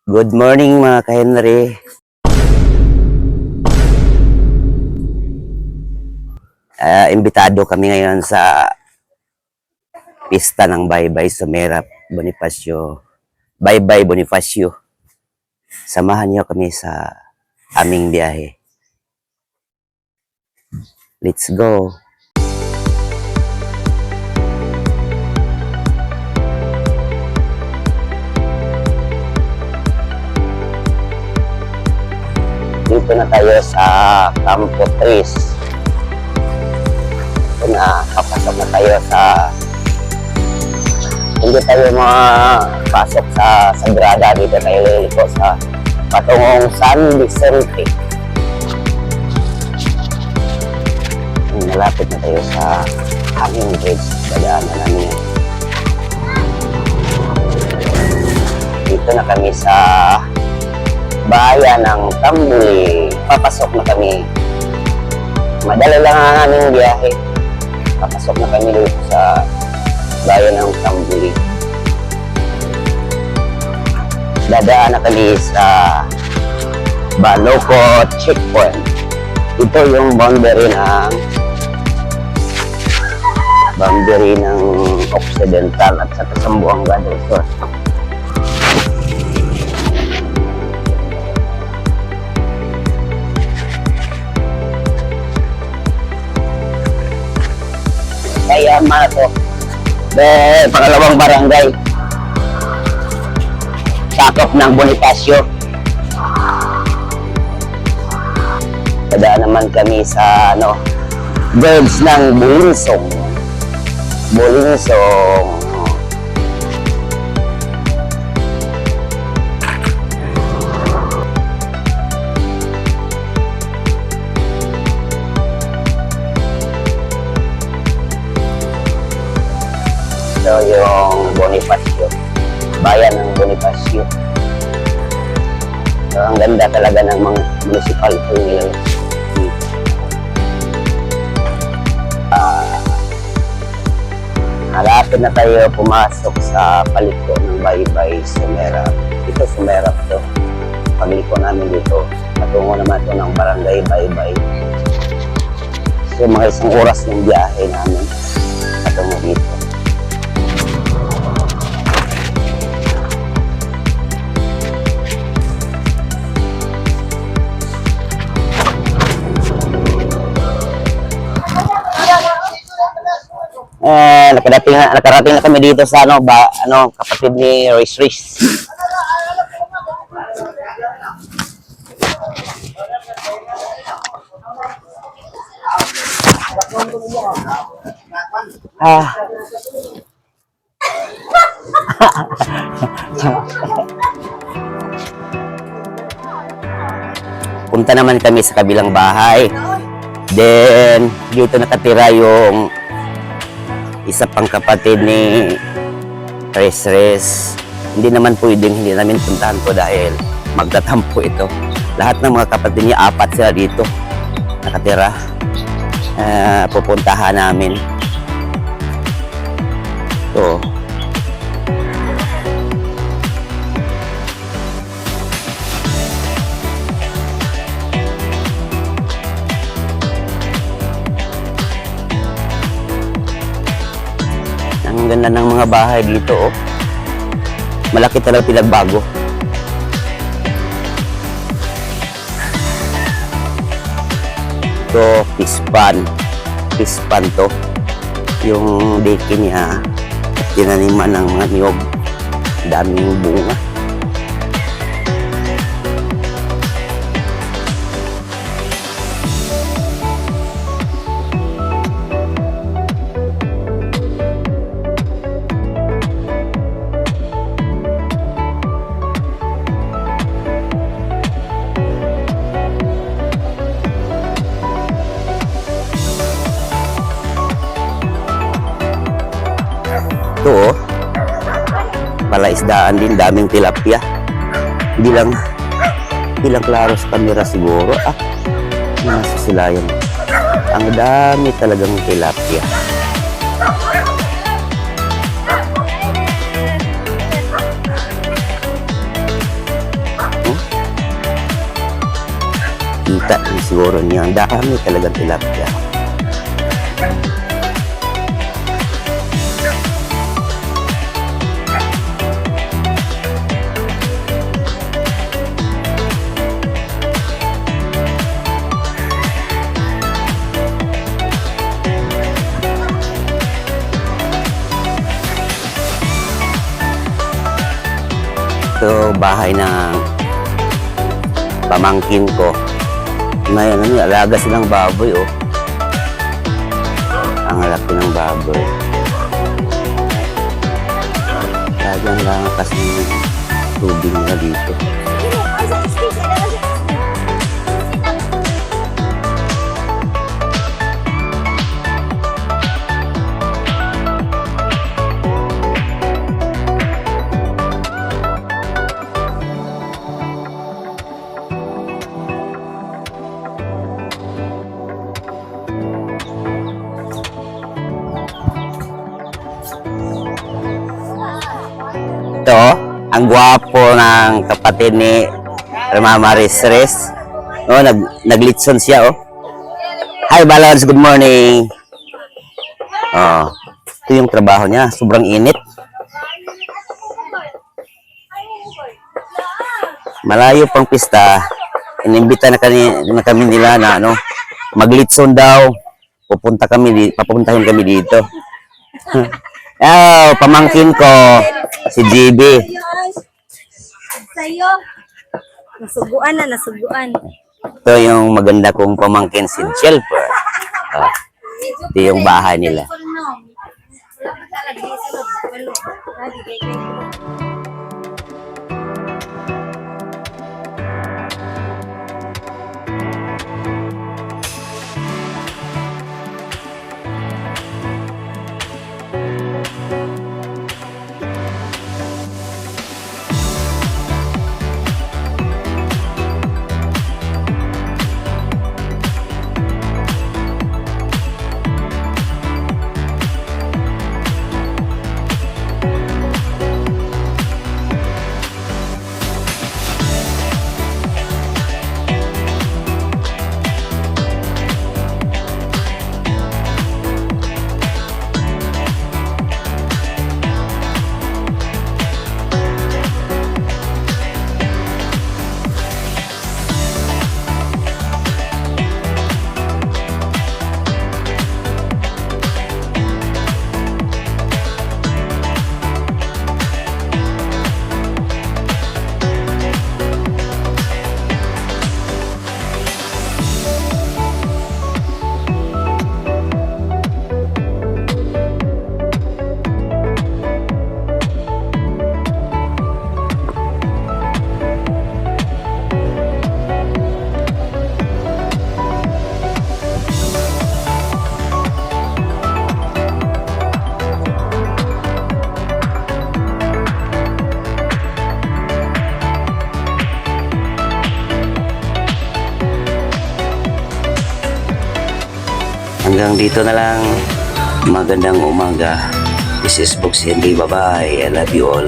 Good morning mga ka-Henry. Imbitado kami ngayon sa pista ng Baybay Sumerap Bonifacio. Baybay Bonifacio. Samahan niyo kami sa aming biyahe. Let's go. Dito na tayo sa Campo Tres. Ito na, kapasok na tayo sa... Hindi tayo makapasok sa Sagrada. Dito tayo liliko sa patungong San Vicente. Malapit na tayo sa Hanging Bridge. Dadaanan namin yan. Dito na kami sa bayan ng Tambuli. Papasok na kami. Madali lang ang aming biyahe. Papasok na kami dito sa bayan ng Tambuli. Dadaan na kami sa Baloco Checkpoint. Ito yung boundary ng Occidental at sa Sambuanga del Sur. Kaya Mato, pangalawang barangay, sakop ng Bonifacio. Dadaan naman kami sa birds ng Bulinsong. Ito yung Bonifacio, bayan ng Bonifacio. So, ang ganda talaga ng mga municipal nila. Malapit na tayo pumasok sa paliko ng Baybay Sumerap. Ito Sumerap to. Pagliko namin dito, patungo naman ito ng Barangay Baybay. So mga isang oras ng biyahe namin patungo dito. Nakarating na kami dito sa kapatid ni Royce Riz. Punta naman kami sa kabilang bahay. Then dito nakatira yung isa pang kapatid ni Riz. Hindi naman pwedeng hindi namin puntahan ko dahil magtatampo ito. Lahat ng mga kapatid niya, 4 sila dito nakatira. Pupuntahan namin. So, ang ganda ng mga bahay dito, oh. Malaki talaga pinagbago. Ito, pispan to. Yung deke niya, tinaniman ng mga niyog. Daming bunga. Ito, palaisdaan din, daming tilapia. Hindi lang klaro sa kamera siguro. Nasa sila yan. Ang dami talagang tilapia. kita rin siguro niya. Ang dami talagang tilapia. Ito, bahay ng pamangkin ko. Ngayon, alaga silang baboy, oh. Ang laki ng baboy. Lagyan lang kasi ng tubig nila dito. Ito, ang gwapo ng kapatid ni Mama Resres. Oh, naglitson siya, oh. Hi, Balance. Good morning. Oh, ito yung trabaho niya. Sobrang init. Malayo pang pista. Inimbita na kami nila na ano, maglitson daw. Papuntahin kami dito. Oh, pamangkin ko. Si GB. Sa'yo. Nasuguan. Ito yung maganda kong pamangkin si Shelper. Ito yung bahay nila. Hanggang dito na lang. Magandang umaga. This is Box Henry. Bye-bye. I love you all.